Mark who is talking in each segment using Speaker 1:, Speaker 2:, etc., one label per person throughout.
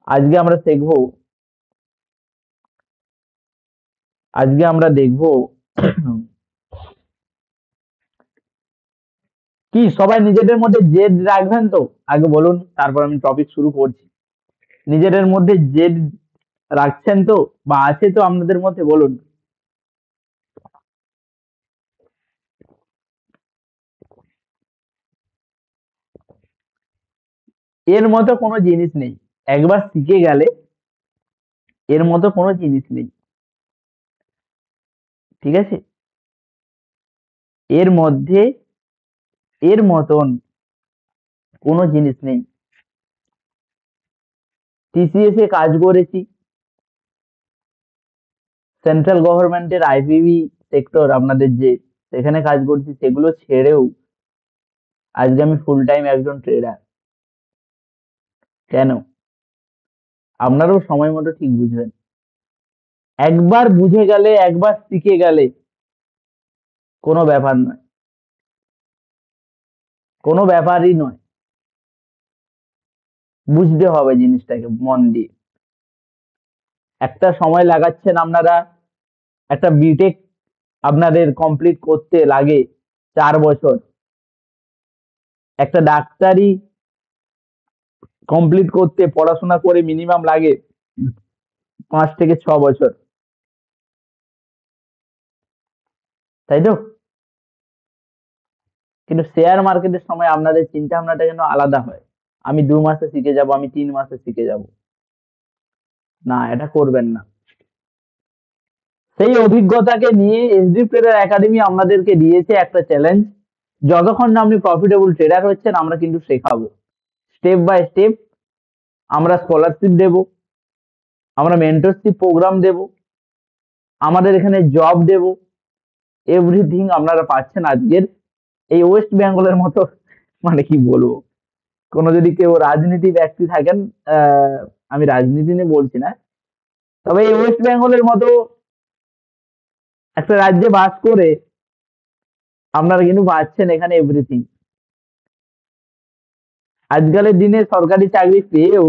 Speaker 1: আজকে আমরা শিখবো আজকে আমরা দেখব কি সবাই নিজেদের মধ্যে জেদ রাখবেন তো? আগে বলুন, তারপর আমি টপিক শুরু করছি। নিজেদের মধ্যে জেদ রাখছেন তো, বা আছে তো আপনাদের মধ্যে? বলুন। এর মতো কোনো জিনিস নেই, একবার শিখে গেলে এর মতো কোনো জিনিস নেই। ঠিক আছে? এর মধ্যে এর মতন কোনো জিনিস নেই। টিসিএস এ কাজ করেছি, সেন্ট্রাল গভর্নমেন্টের আইপিবি সেক্টর আপনাদের যে, সেখানে কাজ করছি, সেগুলো ছেড়েও আজকে আমি ফুল টাইম একজন ট্রেডার। কেন? আপনারাও সময় মতো ঠিক বুঝবেন। একবার বুঝে গেলে, একবার শিখে গেলে কোনো ব্যাপার নয়, কোনো ব্যাপারই নয়। বুঝতে হবে জিনিসটাকে মন দিয়ে। একটা সময় লাগাচ্ছেন আপনারা, একটা বিটেক আপনাদের কমপ্লিট করতে লাগে 4 বছর, একটা ডাক্তারি কমপ্লিট করতে পড়াশোনা করে মিনিমাম লাগে 5 থেকে 6 বছর, তাই তো? কিন্তু শেয়ার মার্কেটের সময় আপনাদের চিন্তা ভাবনাটা যেন আলাদা হয়। আমি 2 মাসে শিখে যাব, আমি 3 মাসে শিখে যাব। না, এটা করবেন না। সেই অভিজ্ঞতাকে নিয়ে এসডি ট্রেডার একাডেমি আপনাদেরকে দিয়েছে একটা চ্যালেঞ্জ। যতক্ষণ না আপনি প্রফিটেবল ট্রেডার হচ্ছেন, আমরা কিন্তু শেখাবো স্টেপ বাই স্টেপ। আমরা স্কলারশিপ দেব, আমরা মেন্টরশিপ প্রোগ্রাম দেব, আমাদের এখানে জব দেব। এভরিথিং আপনারা পাচ্ছেন আজকের এই ওয়েস্ট বেঙ্গলের মতো, মানে কি বলবো, কোনো যদি কেউ রাজনীতি ব্যক্তি থাকেন, আমি রাজনীতি নিয়ে বলছি না, তবে এই ওয়েস্ট বেঙ্গলের মতো একটা রাজ্যে বাস করে আপনারা কিন্তু পাচ্ছেন এখানে এভরিথিং। আজকালের দিনে সরকারি চাকরি পেয়েও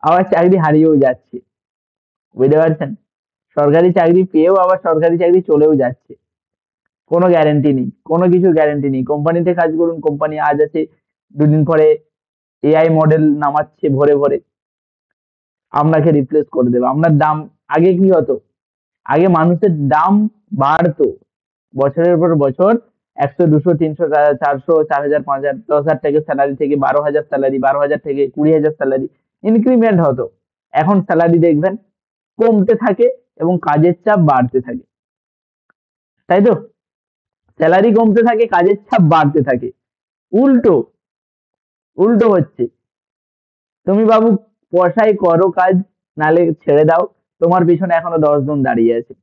Speaker 1: আবার চাকরি হারিয়েও যাচ্ছে, বুঝতে পারছেন? সরকারি চাকরি পেয়েও আবার সরকারি চাকরি চলেও যাচ্ছে। কোনো গ্যারেন্টি নেই, কোনো কিছু গ্যারেন্টি নেই। কোম্পানিতে কাজ করুন, কোম্পানি আজ আছে, 2 দিন পরে এআই মডেল নামাচ্ছে ভরে ভরে, আপনাকে রিপ্লেস করে দেবে। আপনার দাম, আগে কি হতো, আগে মানুষের দাম বাড়তো বছরের পর বছর। 100, 200, 300, 400, 4,000, 5,000, 10,000 টাকা স্যালারি থেকে 12,000 স্যালারি, 12,000 থেকে 20,000 স্যালারি, ইনক্রিমেন্ট হতো। এখন স্যালারি দেখবেন কমতে থাকে এবং কাজের চাপ বাড়তে থাকে, তাই তো? স্যালারি কমতে থাকে, কাজের চাপ বাড়তে থাকে। উল্টো, উল্টো হচ্ছে। তুমি বাবু পয়সায় করো কাজ, নালে ছেড়ে দাও, তোমার পিছনে এখনো 10 জন দাঁড়িয়ে আছে।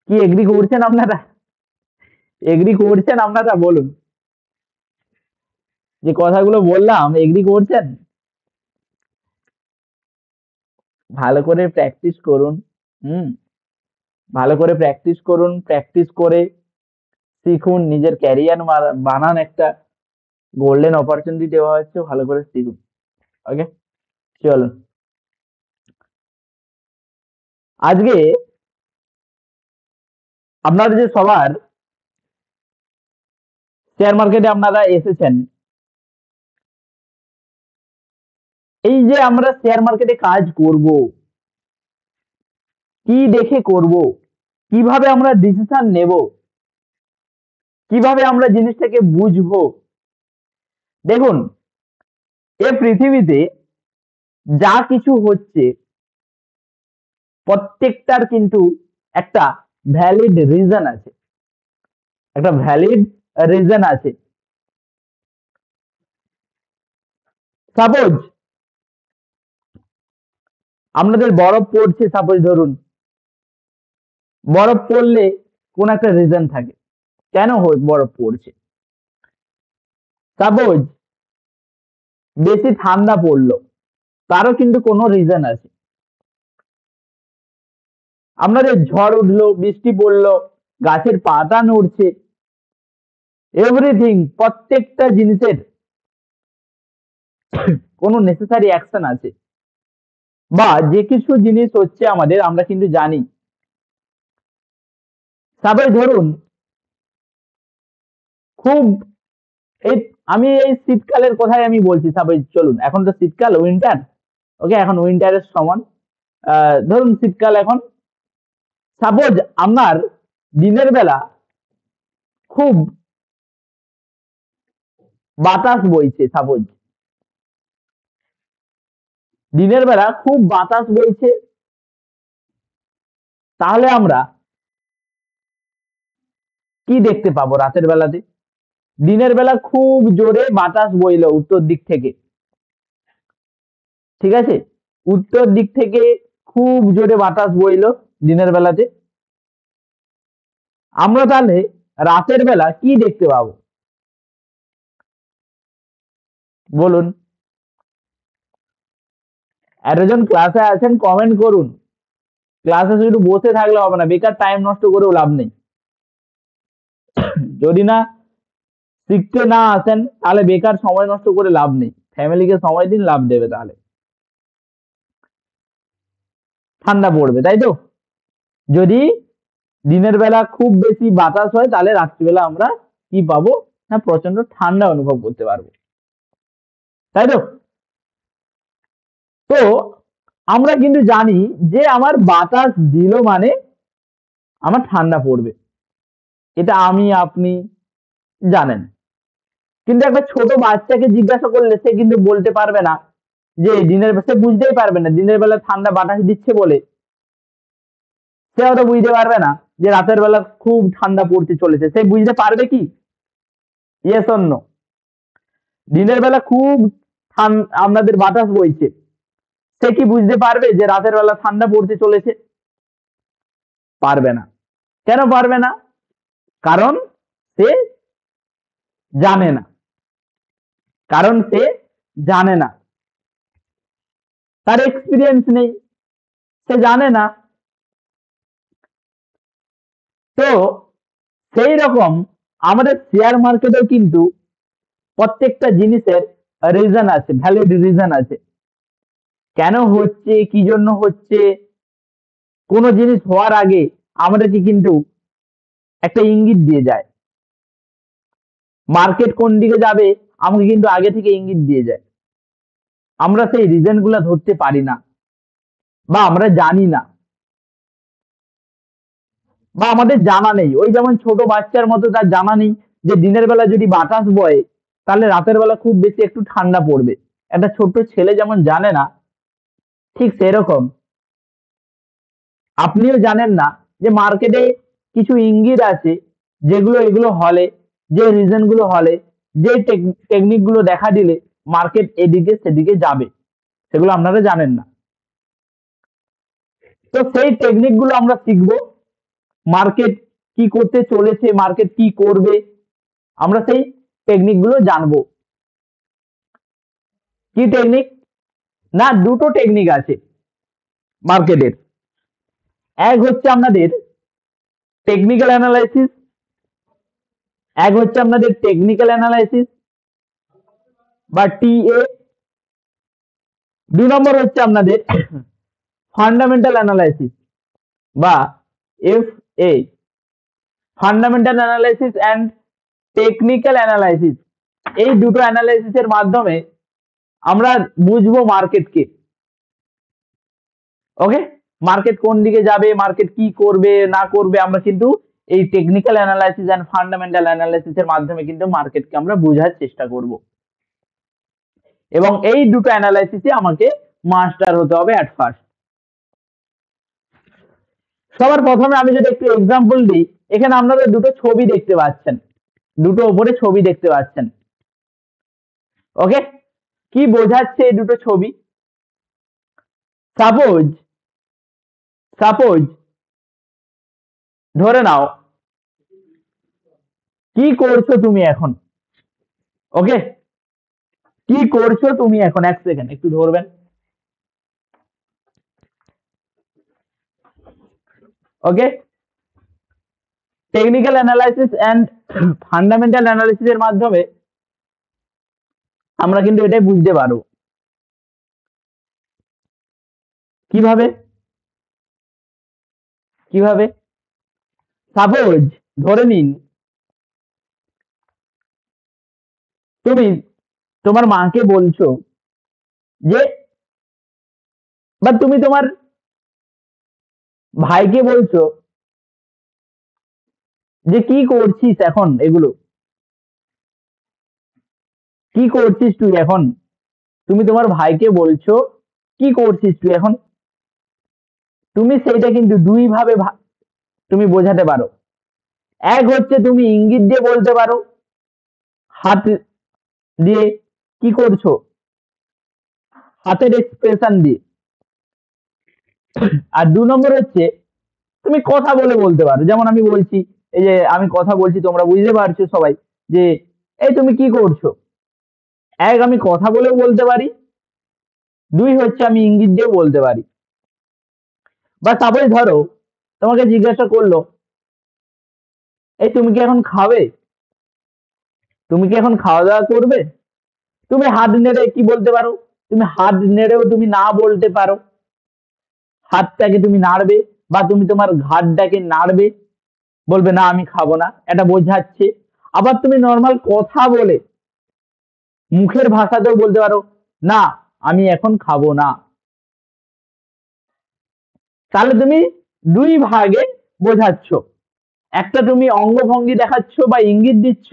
Speaker 1: কি এগ্রি করছেন আপনারা? এগ্রি করছেন আপনারা? বলুন। যে কথাগুলো বললাম, এগ্রি করছেন? ভালো করে প্র্যাকটিস করুন। হুম। ভালো করে প্র্যাকটিস করুন, প্র্যাকটিস করে শিখুন, নিজের ক্যারিয়ার বানান। একটা গোল্ডেন অপরচুনিটি দেওয়া হচ্ছে, ভালো করে শিখুন। ওকে, চলুন। আজকে আপনাদের যে সবার শেয়ার মার্কেটে আপনারা এসেছেন, এই যে আমরা শেয়ার মার্কেটে কাজ করব, কি দেখে করব, কিভাবে আমরা ডিসিশন নেব, কিভাবে আমরা জিনিসটাকে বুঝবো। দেখুন, এ পৃথিবীতে যা কিছু হচ্ছে, প্রত্যেকটার কিন্তু একটা ভ্যালিড রিজন আছে, একটা ভ্যালিড রিজন আছে। সাপোজ আপনাদের বরফ পড়ছে, সাপোজ ধরুন, বরফ পড়লে কোন একটা রিজন থাকে কেন বরফ পড়ছে। সাপোজ বেশি ঠান্ডা পড়লো, তারও কিন্তু কোনো রিজন আছে। আপনাদের ঝড় উঠলো, বৃষ্টি পড়লো, গাছের পাতা নড়ছে, এভরিথিং, প্রত্যেকটা জিনিসের কোনো নেসেসারি অ্যাকশন আছে। বা যে কিছু জিনিস হচ্ছে আমাদের আমরা কিন্তু জানি। সাপোজ ধরুন খুব এই আমি এই শীতকালের কথাই আমি বলছি, সাপোজ চলুন এখন তো শীতকাল, উইন্টার। ওকে, এখন উইন্টারের সমান। ধরুন শীতকাল এখন, সাপোজ আপনার দিনের বেলা খুব বাতাস বইছে, সাপোজ দিনের বেলা খুব বাতাস বইছে, তাহলে আমরা কি দেখতে পাবো রাতের বেলাতে? দিনের বেলা খুব জোরে বাতাস বইলো উত্তর দিক থেকে, ঠিক আছে, উত্তর দিক থেকে খুব জোরে বাতাস বইলো দিনের বেলাতে, আমরা তাহলে রাতের বেলা কি দেখতে পাবো বলুন? এতজন ক্লাসে আছেন, কমেন্ট করুন। ক্লাসে শুধু বসে থাকলে হবে না, বেকার টাইম নষ্ট করেও লাভ নেই। যদি না শিখতে না আসেন তাহলে বেকার সময় নষ্ট করে লাভ নেই, ফ্যামিলিকে সময় দিন, লাভ দেবে। তাহলে ঠান্ডা পড়বে, তাই তো? যদি দিনের বেলা খুব বেশি বাতাস হয় তাহলে রাত্রিবেলা আমরা কি পাবো? না প্রচন্ড ঠান্ডা অনুভব করতে পারবো, তাই তো? তো আমরা কিন্তু জানি যে আমার বাতাস দিল মানে আমার ঠান্ডা পড়বে, এটা আমি আপনি জানেন। কিন্তু একটা ছোট বাচ্চাকে জিজ্ঞাসা করলে সে কিন্তু বলতে পারবে না যে সে বুঝতেই পারবে না দিনের বেলা ঠান্ডা বাতাস দিচ্ছে বলে সে হয়তো বুঝতে পারবে না যে রাতের বেলা খুব ঠান্ডা পড়তে চলেছে। সে বুঝতে পারবে কি? Yes or no? দিনের বেলা খুব আপনাদের বাতাস বইছে, সে কি বুঝতে পারবে যে রাতের বেলা ঠান্ডা পড়তে চলেছে? পারবে না। কেন পারবে না? কারণ সে জানে না, কারণ সে জানে না, তার এক্সপিরিয়েন্স নেই, সে জানে না। তো সেই রকম আমাদের শেয়ার মার্কেটেও কিন্তু প্রত্যেকটা জিনিসের রিজন আছে, ভ্যালিড রিজন আছে, কেন হচ্ছে, কি জন্য হচ্ছে। কোনো জিনিস হওয়ার আগে আমাদেরকে কিন্তু একটা ইঙ্গিত দিয়ে যায়। মার্কেট কোন দিকে যাবে আমাকে কিন্তু আগে থেকে ইঙ্গিত দিয়ে যায়। আমরা সেই রিজন গুলা ধরতে পারি না, বা আমরা জানি না, বা আমাদের জানা নেই। ওই যেমন ছোট বাচ্চার মতো তার জানা নেই যে দিনের বেলা যদি বাতাস বয় তাহলে রাতের বেলা খুব বেশি একটু ঠান্ডা পড়বে। একটা ছোট্ট ছেলে যেমন জানে না, ঠিক সেরকম আপনিও জানেন না যে মার্কেটে কিছু ইঙ্গিত আছে, যেগুলো এগুলো হলে, যে রিজন গুলো হলে, যে টেকনিক গুলো দেখা দিলে মার্কেট এদিকে সেদিকে যাবে, সেগুলো আপনারা জানেন না। তো সেই টেকনিক গুলো আমরা শিখবো, মার্কেট কি করতে চলেছে, মার্কেট কি করবে, আমরা সেই টেকনিক গুলো জানবো। কি টেকনিক? না, দুটো টেকনিক আছে মার্কেটের। এক হচ্ছে আপনাদের টেকনিক্যাল অ্যানালাইসিস, এক হচ্ছে আপনাদের টেকনিক্যাল অ্যানালাইসিস বা টিএ। 2 নম্বর হচ্ছে আপনাদের ফান্ডামেন্টাল অ্যানালাইসিস বা FA, fundamental analysis and technical analysis. এই দুটো অ্যানালাইসিসের মাধ্যমে আমরা বুঝবো মার্কেটকে। ওকে, মার্কেট কোন দিকে যাবে, মার্কেট কি করবে না করবে, আমরা কিন্তু এই technical analysis and fundamental analysis এর মাধ্যমে কিন্তু মার্কেটকে আমরা বোঝার চেষ্টা করব। এবং এই দুটো অ্যানালাইসিসে আমাকে মাস্টার হতে হবে অ্যাট ফার্স্ট। সবার প্রথমে আমি যদি একটু এক্সাম্পল দিই, এখানে আপনারা দুটো ছবি দেখতে পাচ্ছেন, দুটো উপরে ছবি দেখতে পাচ্ছেন। ওকে, কি বোঝাচ্ছে এই দুটো ছবি? সাপোজ সাপোজ ধরে নাও কি করছো তুমি এখন। ওকে, কি করছো তুমি এখন? 1 সেকেন্ড একটু ধরবেন। Okay, technical analysis and fundamental analysis এর মাধ্যমে আমরা কিন্তু এটাই বুঝতে পারবো। কিভাবে? কিভাবে? সাপোজ ধরে নিন তুমি তোমার মাকে বলছো যে, বা তুমি তোমার ভাইকে বলছো যে কি করছিস এখন এগুলো, কি করছিস তুই এখন? তুমি তোমার ভাইকে বলছো কি করছিস তুই এখন। তুমি সেইটা কিন্তু দুই ভাবে তুমি বোঝাতে পারো। এক হচ্ছে তুমি ইঙ্গিত দিয়ে বলতে পারো, হাত দিয়ে, কি করছো, হাতের এক্সপ্রেশন দিয়ে। আর 2 নম্বর হচ্ছে তুমি কথা বলে বলতে পারো, যেমন আমি বলছি, এই যে আমি কথা বলছি তোমরা বুঝতে পারছো সবাই যে এই তুমি কি করছো। এক, আমি কথা বলেও বলতে পারি। দুই হচ্ছে আমি ইঙ্গিত দিয়ে বলতে পারি। বা সাপোজ ধরো তোমাকে জিজ্ঞাসা করলো, এই তুমি কি এখন খাবে, তুমি কি এখন খাওয়া দাওয়া করবে। তুমি হাত নেড়ে কি বলতে পারো, তুমি হাত নেড়েও তুমি না বলতে পারো, হাতটাকে তুমি নাড়বে, বা তুমি তোমার ঘাড়টাকে নাড়বে, বলবে না আমি খাবো না, এটা বোঝাচ্ছে। আবার তুমি নর্মাল কথা বলে মুখের ভাষাতেও বলতে পারো, না আমি এখন খাবো না। তাহলে তুমি দুই ভাগে বোঝাচ্ছ, একটা তুমি অঙ্গভঙ্গি দেখাচ্ছ বা ইঙ্গিত দিচ্ছ,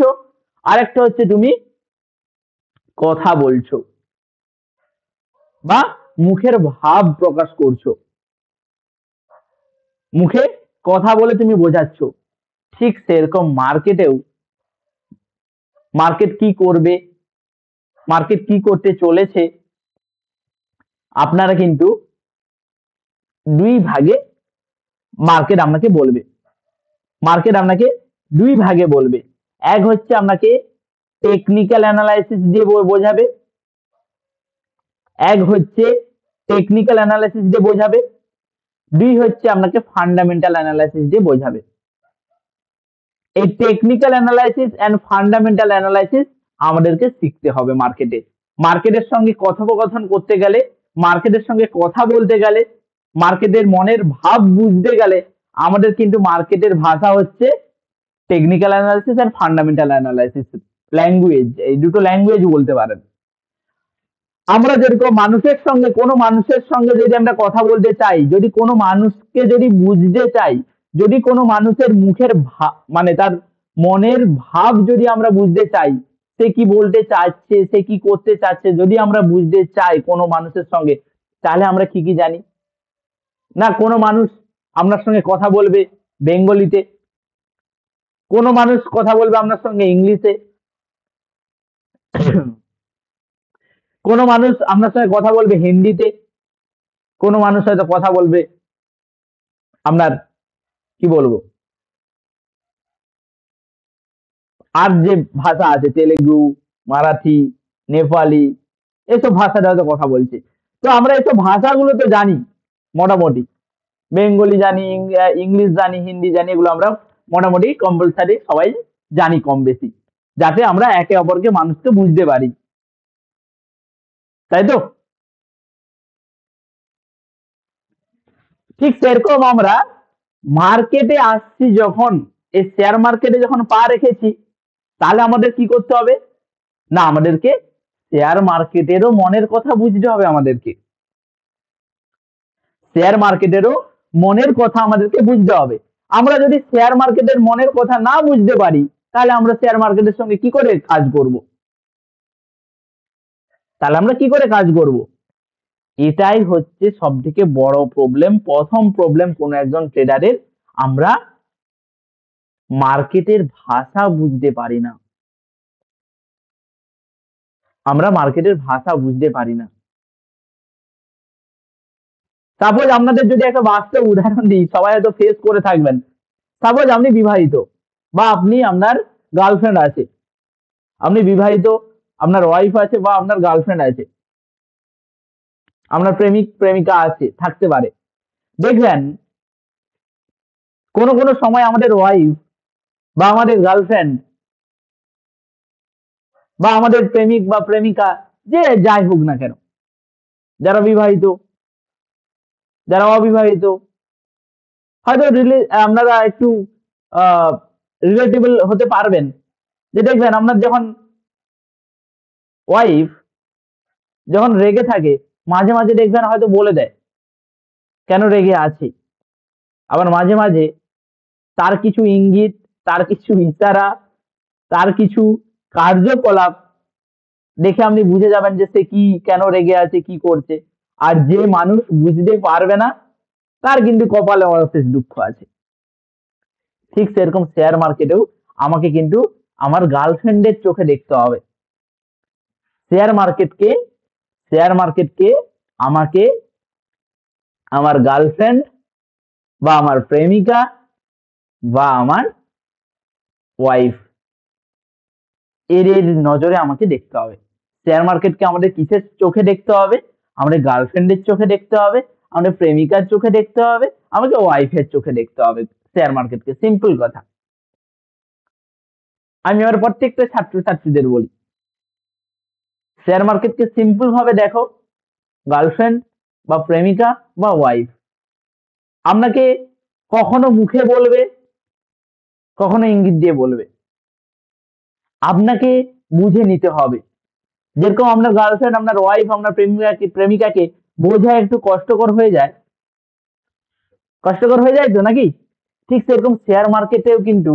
Speaker 1: আর একটা হচ্ছে তুমি কথা বলছো বা মুখের ভাব প্রকাশ করছো, মুখে কথা বলে তুমি বোঝাচ্ছ। ঠিক সেরকম মার্কেটেও, মার্কেট কি করবে, মার্কেট কি করতে চলেছে, আপনারা কিন্তু দুই ভাগে মার্কেট আপনাকে বলবে। মার্কেট আপনাকে দুই ভাগে বলবে। এক হচ্ছে আপনাকে টেকনিক্যাল অ্যানালাইসিস দিয়ে বোঝাবে, এক হচ্ছে টেকনিক্যাল অ্যানালাইসিস দিয়ে বোঝাবে, দুই হচ্ছে আপনাকে ফান্ডামেন্টাল অ্যানালাইসিস দিয়ে বোঝাবে। এই technical analysis and fundamental analysis আমাদেরকে শিখতে হবে মার্কেটে। মার্কেটের সঙ্গে কথোপকথন করতে গেলে, মার্কেটের সঙ্গে কথা বলতে গেলে, মার্কেটের মনের ভাব বুঝতে গেলে আমাদের কিন্তু মার্কেটের ভাষা হচ্ছে টেকনিক্যাল অ্যানালাইসিস আর ফান্ডামেন্টাল অ্যানালাইসিস। ল্যাঙ্গুয়েজ, এই দুটো ল্যাঙ্গুয়েজ বলতে পারেন। আমরা যেরকম মানুষের সঙ্গে, কোনো মানুষের সঙ্গে যদি আমরা কথা বলতে চাই, যদি কোনো মানুষকে যদি বুঝতে চাই, যদি কোনো মানুষের মুখের মানে তার মনের ভাব যদি আমরা বুঝতে চাই, সে কি বলতে চাচ্ছে, সে কি করতে চাচ্ছে, যদি আমরা বুঝতে চাই কোনো মানুষের সঙ্গে, তাহলে আমরা কি কি জানি না। কোনো মানুষ আপনার সঙ্গে কথা বলবে বেঙ্গলিতে, কোনো মানুষ কথা বলবে আপনার সঙ্গে ইংলিশে, কোনো মানুষ আপনার সঙ্গে কথা বলবে হিন্দিতে, কোনো মানুষ হয়তো কথা বলবে আপনার, কি বলবো, আর যে ভাষা আছে তেলেগু, মারাঠি, নেপালি, এসব ভাষাটা হয়তো কথা বলছে। তো আমরা এসব ভাষাগুলো তো জানি মোটামুটি, বেঙ্গলি জানি, ইংলিশ জানি, হিন্দি জানি, এগুলো আমরা মোটামুটি কম্পালসারি সবাই জানি কম বেশি, যাতে আমরা একে অপরকে মানুষকে বুঝতে পারি, তাই তো। ঠিক সেরকম আমরা মার্কেটে আসছি যখন, এই শেয়ার মার্কেটে যখন পা রেখেছি, তাহলে আমাদের কি করতে হবে না, আমাদেরকে শেয়ার মার্কেটেরও মনের কথা বুঝতে হবে। আমাদেরকে শেয়ার মার্কেটেরও মনের কথা আমাদেরকে বুঝতে হবে। আমরা যদি শেয়ার মার্কেটের মনের কথা না বুঝতে পারি, তাহলে আমরা শেয়ার মার্কেটের সঙ্গে কি করে কাজ করব, তাহলে আমরা কি করে কাজ করব। এটাই হচ্ছে সব থেকে বড় প্রবলেম, প্রথম প্রবলেম কোন একজন ট্রেডারের। আমরা মার্কেটের ভাষা বুঝতে পারি না, আমরা মার্কেটের ভাষা বুঝতে পারি না। সাপোজ আপনাদের যদি একটা বাস্তব উদাহরণ দিই, সবাই হয়তো ফেস করে থাকবেন। সাপোজ আপনি বিবাহিত, বা আপনি, আপনার গার্লফ্রেন্ড আছে, আপনি বিবাহিত, আপনার ওয়াইফ আছে বা আপনার গার্লফ্রেন্ড আছে, আপনার প্রেমিক প্রেমিকা আছে, থাকতে পারে। দেখবেন কোনো কোনো সময় আমাদের ওয়াইফ বা আমাদের গার্লফ্রেন্ড বা আমাদের প্রেমিক বা প্রেমিকা, যে যাই হোক না কেন, যারা বিবাহিত, যারা অবিবাহিত হয়তো আপনারা একটু রিলেটেবল হতে পারবেন, যে দেখবেন আপনার যখন ওয়াইফ যখন রেগে থাকে মাঝে মাঝে দেখবেন হয়তো বলে দেয় কেন রেগে আছে, আবার মাঝে মাঝে তার কিছু ইঙ্গিত, তার কিছু ইশারা, তার কিছু কার্যকলাপ দেখে আপনি বুঝে যাবেন যে সে কি কেন রেগে আছে, কি করছে। আর যে মানুষ বুঝতে পারবে না তার কিন্তু কপালে অশেষ দুঃখ আছে। ঠিক সেরকম শেয়ার মার্কেটেও আমাকে কিন্তু আমার গার্লফ্রেন্ডের চোখে দেখতে হবে। শেয়ার মার্কেটকে শেয়ার মার্কেটকে আমাকে আমার গার্লফ্রেন্ড বা আমার প্রেমিকা বা আমার ওয়াইফ এর নজরে আমাকে দেখতে হবে। শেয়ার মার্কেটকে আমাদের কিসের চোখে দেখতে হবে? আমাদের গার্লফ্রেন্ডের চোখে দেখতে হবে, আমাদের প্রেমিকার চোখে দেখতে হবে, আমাকে ওয়াইফের চোখে দেখতে হবে শেয়ার মার্কেটকে। সিম্পল কথা। আমি আমার প্রত্যেকটা ছাত্রছাত্রীদের বলি, শেয়ার মার্কেটকে সিম্পল ভাবে দেখো, গার্লফ্রেন্ড বা প্রেমিকা বা ওয়াইফ। আপনাকে কখনো মুখে বলবে, কখনো ইঙ্গিত দিয়ে বলবে, আপনাকে বুঝে নিতে হবে। যেরকম আপনার গার্লফ্রেন্ড, আপনার ওয়াইফ, আপনার প্রেমিকাকে বোঝা একটু কষ্টকর হয়ে যায় তো নাকি? ঠিক সেরকম শেয়ার মার্কেটেও কিন্তু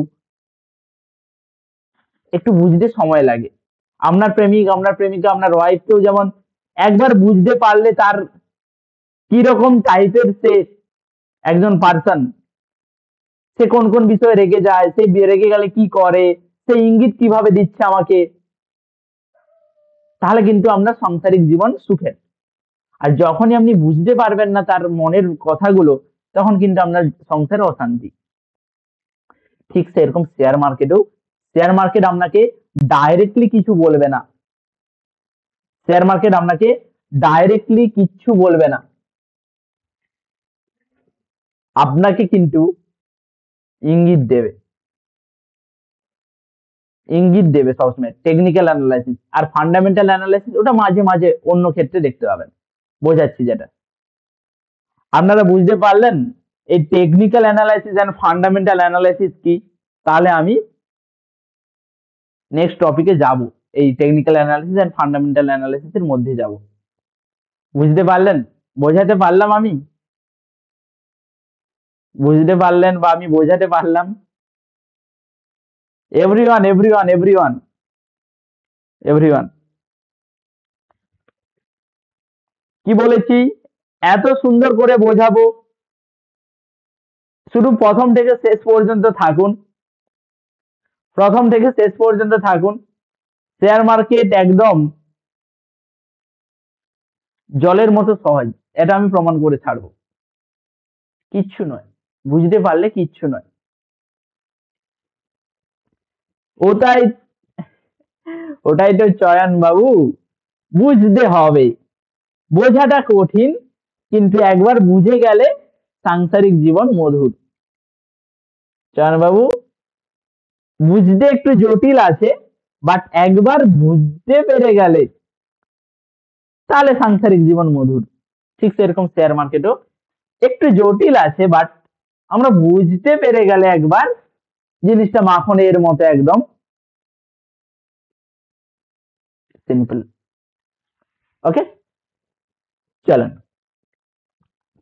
Speaker 1: একটু বুঝতে সময় লাগে। আপনার প্রেমিক, আপনার প্রেমিকা, আপনার ওয়াইফকেও যেমন একবার বুঝতে পারলে তার কিরকম টাইপের সে একজন পার্সন, সে কোন কোন বিষয়ে রেগে যায়, সে রেগে গেলে কি করে, সে ইঙ্গিত কিভাবে দিচ্ছে আমাকে, তাহলে কিন্তু আপনার সাংসারিক জীবন সুখের। আর যখনই আপনি বুঝতে পারবেন না তার মনের কথাগুলো, তখন কিন্তু আপনার সংসারে অশান্তি। ঠিক সেরকম শেয়ার মার্কেট আপনাকে ডাইরেক্টলি কিছু বলবে না। শেয়ার মার্কেট আপনাকে ডাইরেক্টলি কিচ্ছু বলবে না, আপনাকে কিন্তু ইঙ্গিত দেবে। সবসময় টেকনিক্যাল অ্যানালাইসিস আর ফান্ডামেন্টাল অ্যানালাইসিস ওটা মাঝে মাঝে অন্য ক্ষেত্রে দেখতে পাবেন। বোঝাচ্ছি যেটা, আপনারা বুঝতে পারলেন এই technical analysis and fundamental analysis কি? তাহলে আমি নেক্সট টপিকে যাব, এই technical analysis and fundamental analysis এর মধ্যে যাব। বুঝতে পারলেন? বোঝাতে পারলাম আমি? বুঝতে পারলেন বা আমি বোঝাতে পারলাম? এভরিওয়ান এভরিওয়ান এভরিওয়ান এভরিওয়ান কি বলেছি? এত সুন্দর করে বোঝাবো, শুধু প্রথম থেকে শেষ পর্যন্ত থাকুন। প্রথম থেকে শেষ পর্যন্ত থাকুন। শেয়ার মার্কেট একদম জলের মতো সহজ, এটা আমি প্রমাণ করে ছাড়বো। কিচ্ছু নয়, বুঝতে পারলে কিচ্ছু নয়। ওটাই ওটাই তো চয়ন বাবু, বুঝতে হবে। বোঝাটা কঠিন, কিন্তু একবার বুঝে গেলে সাংসারিক জীবন মধুর। চয়ন বাবু, বুঝতে একটু জটিল আছে, বাট একবার বুঝতে পেরে গেলে তাহলে সাংসারিক জীবন মধুর। ঠিক সেরকম শেয়ার মার্কেটও একটু জটিল আছে, বাট আমরা বুঝতে পেরে গেলে একবার জিনিসটা মাখনের মতো একদম সিম্পল। ওকে, চলেন।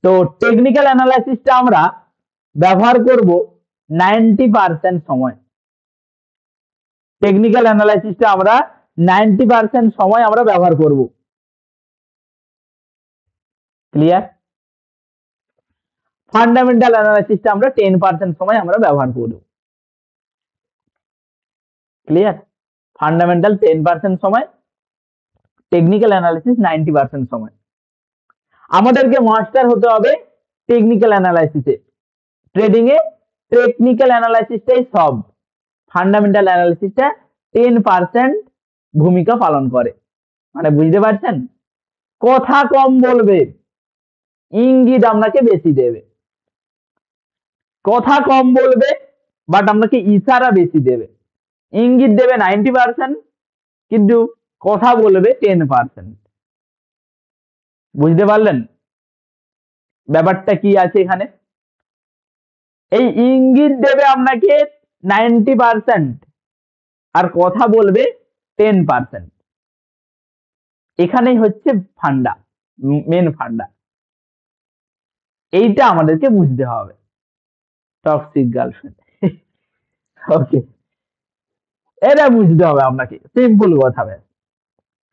Speaker 1: তো টেকনিক্যাল অ্যানালাইসিসটা আমরা ব্যবহার করব 90% সময়। টেকনিক্যাল অ্যানালাইসিসটা আমরা 90% সময় আমরা ব্যবহার করব। ক্লিয়ার? ফান্ডামেন্টাল অ্যানালাইসিসটা আমরা 10% সময় আমরা ব্যবহার করব। ক্লিয়ার? ফান্ডামেন্টাল 10% সময়, টেকনিক্যাল অ্যানালাইসিস 90% সময়। আমাদেরকে মাস্টার হতে হবে টেকনিক্যাল অ্যানালাইসিসে। ট্রেডিং এ টেকনিক্যাল অ্যানালাইসিসটাই সব, ফান্ডামেন্টাল অ্যানালাইসিসটা 10% ভূমিকা পালন করে। মানে বুঝতে পারছেন? কথা কম বলবে, ইঙ্গিত আপনাকে বেশি দেবে। কথা কম বলবে, বাট আপনাকে ইশারা বেশি দেবে। ইঙ্গিত দেবে 90%, কিন্তু কথা বলবে 10%। বুঝতে পারলেন? ব্যাপারটা কি আছে এখানে, এই ইঙ্গিত দেবে আপনাকে 90% আর কথা বলবে 10%। এখানেই হচ্ছে ফান্ডা, মেন ফান্ডা। এইটা আমাদেরকে বুঝতে হবে। টক্সিক গার্লফ্রেন্ড, ওকে, এটা বুঝতে হবে আপনাকে, সিম্পল কথা ব্যাস।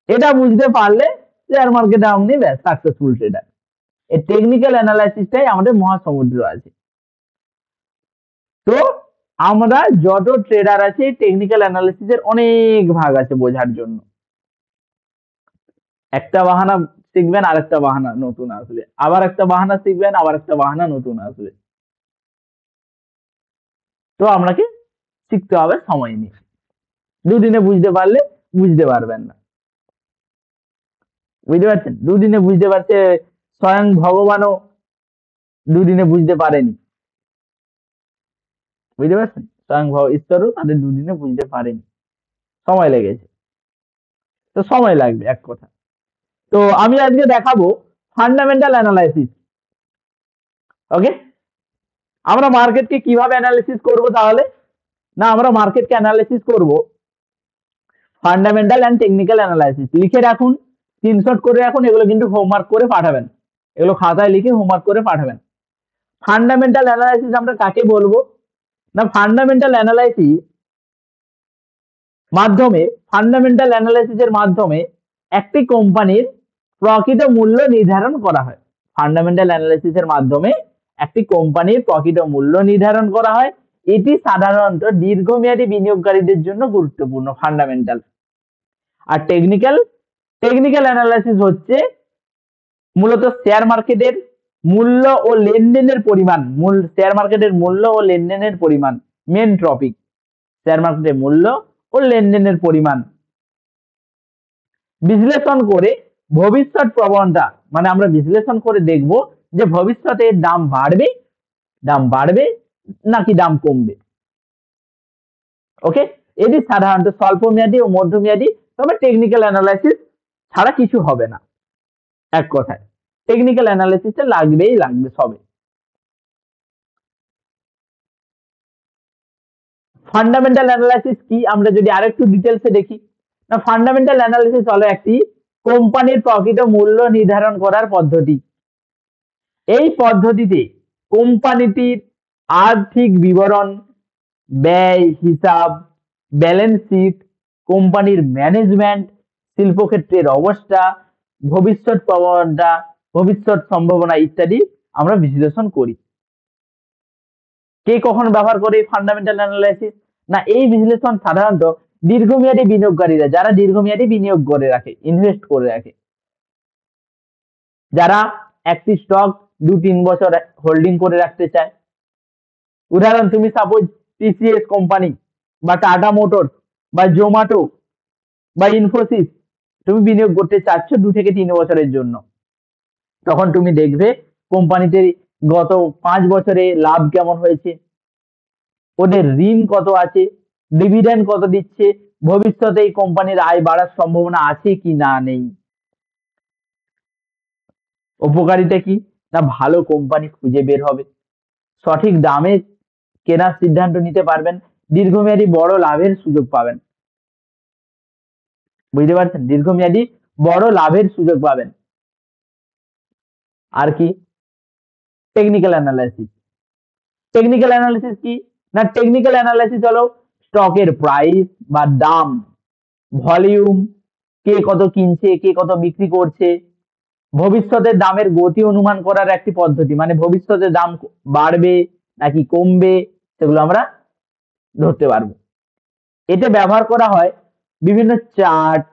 Speaker 1: এটা বুঝতে পারলে শেয়ার মার্কেটে আপনি ব্যাস সাকসেসফুল ট্রেডার। এই টেকনিক্যাল অ্যানালাইসিসটাই আমাদের মহাসমুদ্র আছে। তো আমরা যত ট্রেডার আছে টেকনিক্যাল অ্যানালিসিসের অনেক ভাগ আছে বোঝার জন্য। একটা বাহানা শিখবেন, আরেকটা বাহানা নতুন আসবে, আবার একটা বাহানা শিখবেন, আবার একটা বাহানা নতুন আসবে। তো আপনাকে শিখতে হবে সময় নিয়ে। দুদিনে বুঝতে পারলে বুঝতে পারবেন না, বুঝতে পারছেন? দুদিনে বুঝতে পারছে স্বয়ং ভগবানও দুদিনে বুঝতে পারেনি, বুঝতে পারছেন? স্বয়ং ঈশ্বরও তাদের দুদিনে বুঝতে পারেনি, সময় লেগেছে। তো সময় লাগবে এক কথা। তো আমি আজকে দেখাবো ফান্ডামেন্টাল অ্যানালাইসিস। ওকে, আমরা মার্কেটকে কিভাবে অ্যানালিসিস করব তাহলে? না, আমরা মার্কেটকে অ্যানালিসিস করব ফান্ডামেন্টাল অ্যান্ড টেকনিক্যাল অ্যানালাইসিস। লিখে রাখুন, স্ক্রিনশট করে রাখুন, এগুলো কিন্তু হোমওয়ার্ক করে পাঠাবেন, এগুলো খাতায় লিখে হোমওয়ার্ক করে পাঠাবেন। ফান্ডামেন্টাল অ্যানালাইসিস আমরা কাকে বলবো? না, ফান্ডামেন্টাল অ্যানালাইসিস মাধ্যমে, ফান্ডামেন্টাল অ্যানালাইসিসের মাধ্যমে একটি কোম্পানির প্রকৃত মূল্য নির্ধারণ করা হয়। ফান্ডামেন্টাল অ্যানালাইসিসের মাধ্যমে একটি কোম্পানির প্রকৃত মূল্য নির্ধারণ করা হয়। এটি সাধারণত দীর্ঘমেয়াদী বিনিয়োগকারীদের জন্য গুরুত্বপূর্ণ, ফান্ডামেন্টাল। আর টেকনিক্যাল, টেকনিক্যাল অ্যানালাইসিস হচ্ছে মূলত শেয়ার মার্কেটের মূল্য ও লেনদেনের পরিমাণ, শেয়ার মার্কেটের মূল্য ও লেনদেনের পরিমাণ মেন টপিক। শেয়ার মার্কেটের মূল্য ও লেনদেনের পরিমাণ বিশ্লেষণ করে ভবিষ্যৎ প্রবণতা, মানে আমরা বিশ্লেষণ করে দেখব যে ভবিষ্যতে দাম বাড়বে নাকি দাম কমবে। ওকে, এটি সাধারণত স্বল্প মেয়াদী ও মধ্যমেয়াদী, তবে টেকনিক্যাল অ্যানালাইসিস ছাড়া কিছু হবে না। এক কথায় টেকনিক্যাল অ্যানালাইসিসটা লাগবে সবে। ফান্ডামেন্টাল অ্যানালাইসিস কি আমরা যদি আরেকটু ডিটেলসে দেখি, না ফান্ডামেন্টাল অ্যানালাইসিস হলো একটি কোম্পানির প্রকৃত মূল্য নির্ধারণ করার পদ্ধতি। এই পদ্ধতিতে কোম্পানিটির আর্থিক বিবরণ, ব্যয় হিসাব, ব্যালেন্স শিট, কোম্পানির ম্যানেজমেন্ট, শিল্পক্ষেত্রের অবস্থা, ভবিষ্যৎ প্রবণতা, ভবিষ্যৎ সম্ভাবনা ইত্যাদি আমরা বিশ্লেষণ করি। কে কখন ব্যবহার করে ফান্ডামেন্টাল অ্যানালাইসিস? না, এই বিশ্লেষণ সাধারণত দীর্ঘমেয়াদী বিনিয়োগকারীরা, যারা দীর্ঘমেয়াদী বিনিয়োগ করে রাখে, ইনভেস্ট করে রাখে, যারা একটি স্টক 2-3 বছর হোল্ডিং করে রাখতে চায়। উদাহরণ, তুমি সাপোজ টিসিএস কোম্পানি বা টাটা মোটরস বা জোম্যাটো বা ইনফোসিস তুমি বিনিয়োগ করতে চাচ্ছ 2 থেকে 3 বছরের জন্য। তখন তুমি দেখবে কোম্পানিতে গত 5 বছরে লাভ কেমন হয়েছে, ওদের ঋণ কত আছে, ডিভিডেন্ড কত দিচ্ছে, ভবিষ্যতে এই কোম্পানির আয় বাড়ার সম্ভাবনা আছে কি না নেই। উপকারিতা কি? না ভালো কোম্পানি খুঁজে বের হবে, সঠিক দামে কেনার সিদ্ধান্ত নিতে পারবেন, দীর্ঘমেয়াদী বড় লাভের সুযোগ পাবেন। বুঝতে পারছেন? দীর্ঘমেয়াদী বড় লাভের সুযোগ পাবেন। আর কি? Technical analysis. টেকনিক্যাল অ্যানালিসিস কি? না টেকনিক্যাল অ্যানালাইসিস হলো স্টকের প্রাইস বা দাম, ভলিউম, কে কত কিনছে, কে কত বিক্রি করছে, ভবিষ্যতের দামের গতি অনুমান করার একটি পদ্ধতি, মানে ভবিষ্যতে দাম বাড়বে নাকি কমবে সেগুলো আমরা ধরতে পারবো। এতে ব্যবহার করা হয় বিভিন্ন চার্ট,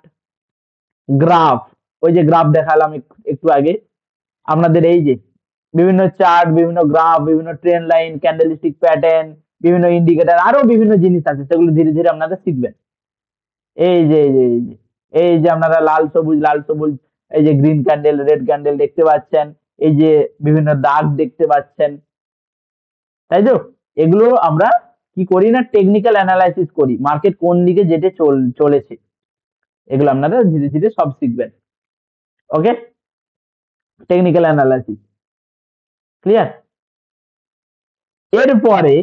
Speaker 1: গ্রাফ, ওই যে গ্রাফ দেখালাম একটু আগে আপনাদের, এই যে বিভিন্ন চার্ট, বিভিন্ন গ্রাফ, বিভিন্ন ট্রেন্ড লাইন, ক্যান্ডেলস্টিক প্যাটার্ন, বিভিন্ন ইন্ডিকেটর, আরো বিভিন্ন জিনিস আছে, সেগুলো ধীরে ধীরে আপনারা শিখবেন। এই যে আপনারা লাল সবুজ, এই যে গ্রিন ক্যান্ডেল, রেড ক্যান্ডেল দেখতে পাচ্ছেন, এই যে বিভিন্ন দাগ দেখতে পাচ্ছেন, তাই তো? এগুলো আমরা কি করি? না টেকনিক্যাল অ্যানালাইসিস করি, মার্কেট কোন দিকে যেতে চলেছে, এগুলো আপনারা ধীরে ধীরে সব শিখবেন। ওকে, টেকনিক্যাল অ্যানালাইসিস। ক্লিয়ার? এরপরে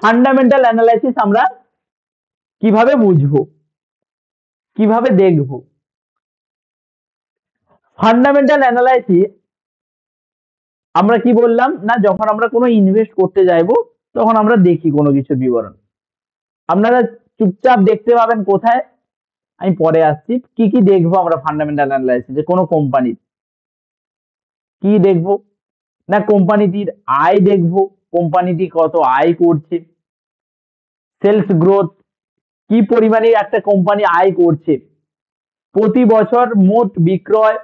Speaker 1: ফান্ডামেন্টাল অ্যানালাইসিস আমরা কিভাবে বুঝবো, কিভাবে দেখবো? ফান্ডামেন্টাল অ্যানালাইসিস আমরা কি বললাম না, যখন আমরা কোনো ইনভেস্ট করতে যাইবো তখন আমরা দেখি কোনো কিছু বিবরণ। আপনারা চুপচাপ দেখতে পাবেন কোথায়, আমি পরে আসছি। কি কি দেখবো আমরা ফান্ডামেন্টাল অ্যানালাইসিসে কোনো কোম্পানির? কি দেখবো না, কোম্পানিটির আয় দেখবো, কোম্পানিটি কত আয় করছে, সেলস গ্রোথ, কি পরিমাণে একটা কোম্পানি আয় করছে, প্রতি বছর মোট বিক্রয়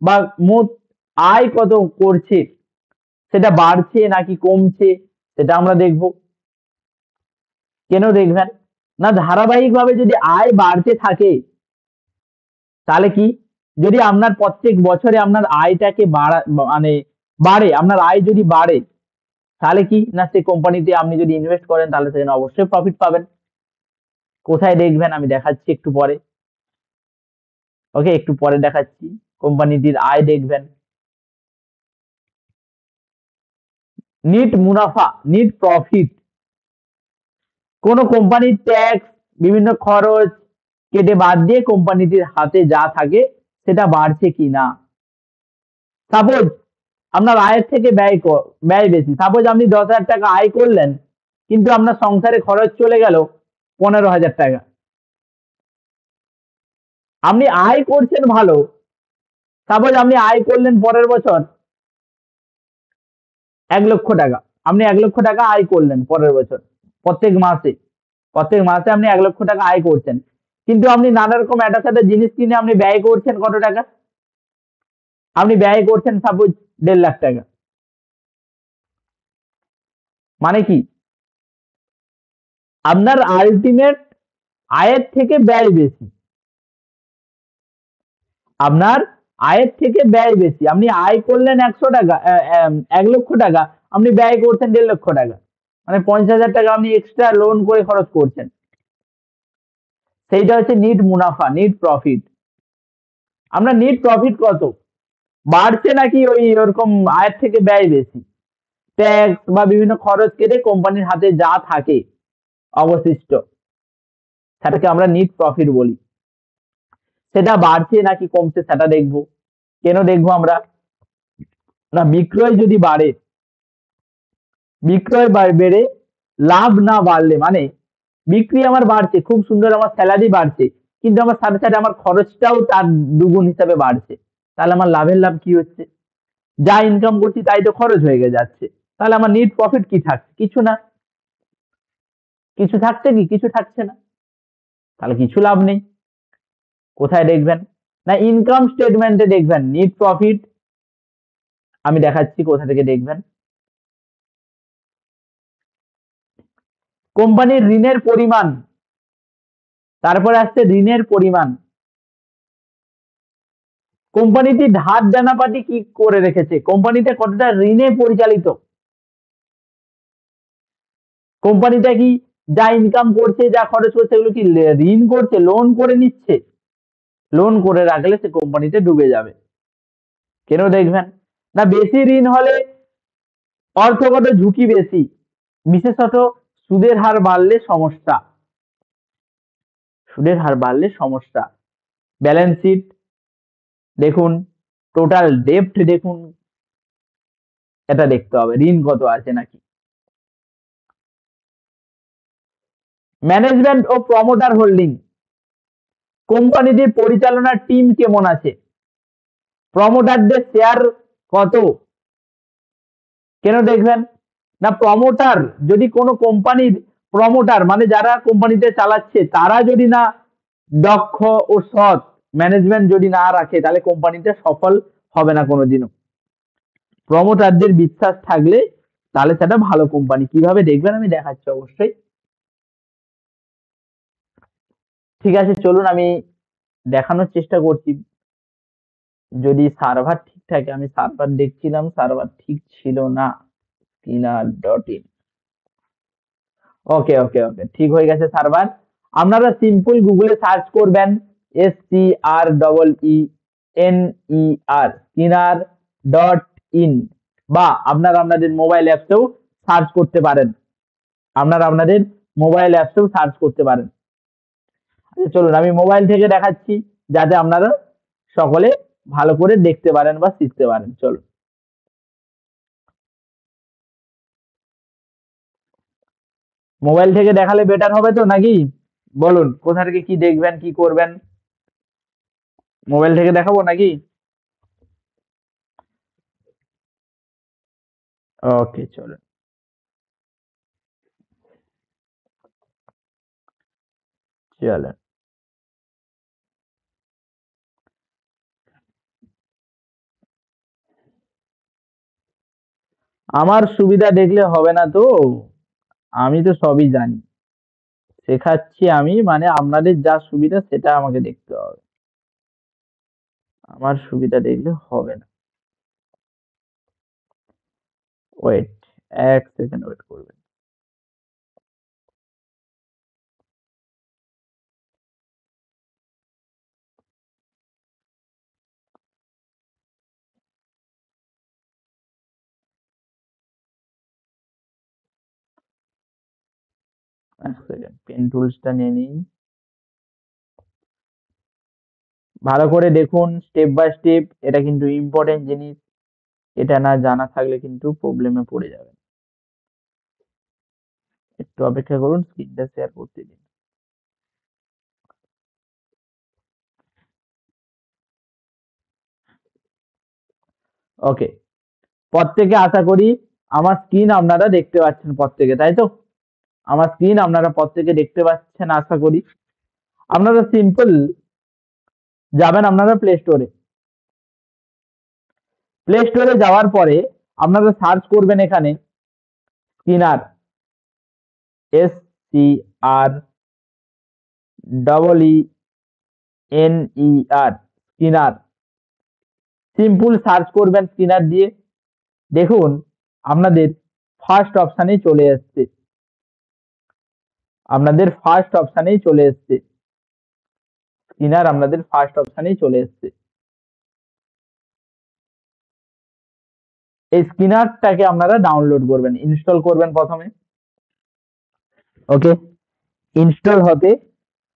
Speaker 1: বা মোট আয় কত করছে, সেটা বাড়ছে নাকি কমছে, সেটা আমরা দেখব। কেন দেখবেন না, ধারাবাহিকভাবে যদি আয় বাড়তে থাকে তাহলে কি, যদি আপনার প্রত্যেক বছরে আপনার আয়টাকে মানে বাড়ে, আপনার আয় যদি বাড়ে তাহলে কি না, সেই কোম্পানিতে আপনি যদি ইনভেস্ট করেন তাহলে সেখানে অবশ্যই প্রফিট পাবেন। কোথায় দেখবেন আমি দেখাচ্ছি একটু পরে। ওকে, একটু পরে দেখাচ্ছি। কোম্পানিটির আয় দেখবেন, নিট মুনাফা, নিট প্রফিট, কোন কোম্পানির ট্যাক্স, বিভিন্ন খরচ কেটে বাদ দিয়ে কোম্পানিটির হাতে যা থাকে সেটা বাড়ছে কি না। সাপোজ আপনার আয়ের থেকে ব্যয় বেশি, সাপোজ আপনি 10,000 টাকা আয় করলেন কিন্তু আপনার সংসারে খরচ চলে গেল 15,000 টাকা। আপনি আয় করছেন ভালো, সাপোজ আপনি আয় করলেন পরের বছর 1,00,000 টাকা, আপনি 1,00,000 টাকা আয় করলেন পরের বছর, প্রত্যেক মাসে, প্রত্যেক মাসে আপনি 1,00,000 টাকা আয় করছেন, কিন্তু আপনি নানা রকম একটা সাথে জিনিস কিনে আপনি ব্যয় করছেন কত টাকা? আপনি ব্যয় করছেন সাপোজ 1,50,000 টাকা। মানে কি, আপনার আলটিমেট আয়ের থেকে ব্যয় বেশি, আপনার আয়ের থেকে ব্যয় বেশি। আপনি আয় করলেন 100 টাকা, 1,00,000 টাকা, আপনি ব্যয় করছেন 1,50,000 টাকা, মানে 50,000 টাকা আপনি এক্সট্রা লোন করে খরচ করছেন। সেইটা হচ্ছে নিট মুনাফা, নিট প্রফিট। আমরা নিট প্রফিট কত বাড়ছে নাকি ওই ওরকম আয়ের থেকে ব্যয় বেশি, ট্যাক্স বা বিভিন্ন খরচ কেটে কোম্পানির হাতে যা থাকে অবশিষ্ট, সেটাকে আমরা নিট প্রফিট বলি। সেটা বাড়ছে নাকি কমছে সেটা দেখবো। কেন দেখবো আমরা না, বিক্রয় যদি বাড়ে, বিক্রয় বেড়ে লাভ না বাড়লে, মানে বিক্রি আমার বাড়ছে খুব সুন্দর, আমার স্যালারি বাড়ছে, কিন্তু আমার সাথে সাথে আমার খরচটাও তার দুগুণ হিসাবে বাড়ছে, তাহলে আমার লাভের লাভ কি হচ্ছে? যা ইনকাম করছি তাই তো খরচ হয়ে যাচ্ছে, তাহলে আমার নিট প্রফিট কি থাকছে? কিছু না। কিছু থাকছে কি? কিছু থাকছে না, তাহলে কিছু লাভ নেই। কোথায় দেখবেন না, ইনকাম স্টেটমেন্টে দেখবেন নিট প্রফিট। আমি দেখাচ্ছি কোথা থেকে দেখবেন। কোম্পানির ঋণের পরিমাণ, তারপরে আসছে ঋণের পরিমাণ, কোম্পানিটি ধার দেনাপাতি কি করে রেখেছে, কোম্পানিটা কতটা ঋণে পরিচালিত, কোম্পানিটা কি যা ইনকাম করছে যা খরচ করছে এগুলো কি ঋণ করছে, লোন করে নিচ্ছে? লোন করে রাখলে সে কোম্পানিতে ডুবে যাবে। কেন দেখবেন না, বেশি ঋণ হলে অর্থগত ঝুঁকি বেশি, বিশেষত সুদের হার বাড়লে সমস্যা, সুদের হার বাড়লে সমস্যা। ব্যালেন্স শিট দেখুন, টোটাল ডেপ্ট দেখুন, এটা দেখতে হবে ঋণ কত আছে নাকি। ম্যানেজমেন্ট ও প্রমোটার হোল্ডিং, কোম্পানিটির পরিচালনার টিম কেমন আছে, প্রমোটারদের শেয়ার কত। কেন দেখবেন না, প্রমোটার যদি কোনো কোম্পানির প্রমোটার মানে যারা কোম্পানিতে চালাচ্ছে তারা যদি না দক্ষ ও সৎ ম্যানেজমেন্ট যদি না রাখে তাহলে কোম্পানিটা সফল হবে না কোনোদিনও। প্রমোটারদের বিশ্বাস থাকলে তাহলে সেটা ভালো কোম্পানি। কিভাবে দেখবেন আমি দেখাচ্ছি অবশ্যই। ঠিক আছে, চলুন আমি দেখানোর চেষ্টা করছি। যদি সার্ভার ঠিক থাকে, আমি সার্ভার দেখছিলাম, সার্ভার ঠিক ছিল না। স্কিনার.in, ওকে ওকে ওকে, ঠিক হয়ে গেছে সার্ভার। আপনারা সিম্পল গুগলে সার্চ করবেন SCREENER, স্কিনার ডট ইন, বা আপনাদের মোবাইল অ্যাপসেও সার্চ করতে পারেন, আপনাদের মোবাইল অ্যাপসেও সার্চ করতে পারেন। চলুন আমি মোবাইল থেকে দেখাচ্ছি, যাতে আপনারা সকলে ভালো করে দেখতে পারেন বা শিখতে পারেন। চলুন মোবাইল থেকে দেখালে বেটার হবে তো নাকি? বলুন কোথা থেকে কি দেখবেন, কি করবেন? মোবাইল থেকে দেখাবো নাকি? ওকে চলুন। চলেন আমার সুবিধা দেখলে হবে না তো, আমি তো সবই জানি, শেখাচ্ছি আমি, মানে আপনাদের যা সুবিধা সেটা আমাকে দেখতে হবে, আমার সুবিধা দেখলে হবে না। ওয়েট, 1 সেকেন্ড ওয়েট করবেন। এক সেকেন্ড, পেন টুলসটা নিয়ে নিই। ভালো করে দেখুন স্টেপ বাই স্টেপ, এটা কিন্তু ইম্পর্টেন্ট জিনিস, এটা না জানা থাকলে কিন্তু প্রবলেমে পড়ে যাবেন। একটু অপেক্ষা করুন, স্ক্রিনটা শেয়ার করতে দিন। ওকে, প্রত্যেকে আশা করি আমার স্ক্রিন আপনারা দেখতে পাচ্ছেন প্রত্যেকে, তাই তো? আমার স্ক্রিন আপনারা প্রত্যেকে দেখতে পাচ্ছেন আশা করি। আপনারা সিম্পল যাবেন আপনারা প্লে স্টোরে, প্লে স্টোরে যাওয়ার পরে আপনারা সার্চ করবেন এখানে Skinner, SCR double ENER, Skinner. Simple search করবেন স্কিনার দিয়ে, দেখুন আপনাদের ফার্স্ট অপশানেই চলে এসছে, আপনাদের ফার্স্ট অপশানেই চলে এসছে স্কিনার, আপনাদের ফার্স্ট অপশানেই চলে এসছে। এই স্কিনারটাকে আপনারা ডাউনলোড করবেন, ইনস্টল করবেন প্রথমে। ওকে, ইনস্টল হতে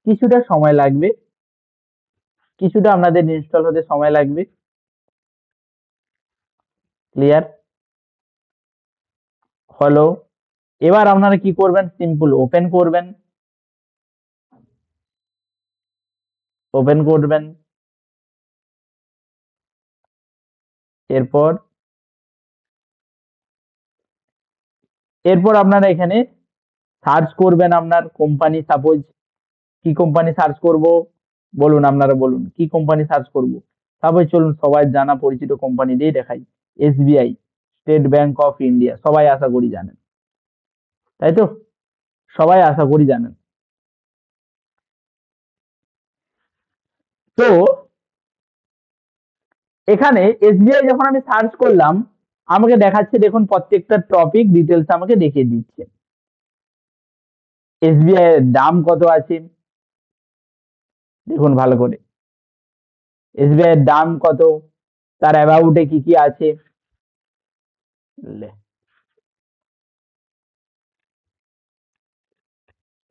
Speaker 1: কিছুটা সময় লাগবে, কিছুটা আপনাদের ইনস্টল হতে সময় লাগবে। ক্লিয়ার হলো? এবার আপনারা কি করবেন, সিম্পল ওপেন করবেন, ওপেন করবেন। এরপর এরপর আপনারা এখানে সার্চ করবেন আপনার কোম্পানি, সাপোজ কি কোম্পানি সার্চ করব, বলুন আপনারা বলুন কি কোম্পানি সার্চ করব। সাপোজ চলুন সবাই জানা পরিচিত কোম্পানি দিয়ে দেখাই, SBI, state bank of India, সবাই আশা করি জানেন, তাই তো? সবাই আশা করি জানেন। তো এখানে SBI যখন আমি সার্চ করলাম, আমাকে দেখাচ্ছে, দেখুন প্রত্যেকটা টপিক ডিটেলস আমাকে দেখিয়ে দিচ্ছে। SBI এর দাম কত আছে দেখুন ভালো করে, SBI এর দাম কত, তার অ্যাবাউটে কি কি আছে।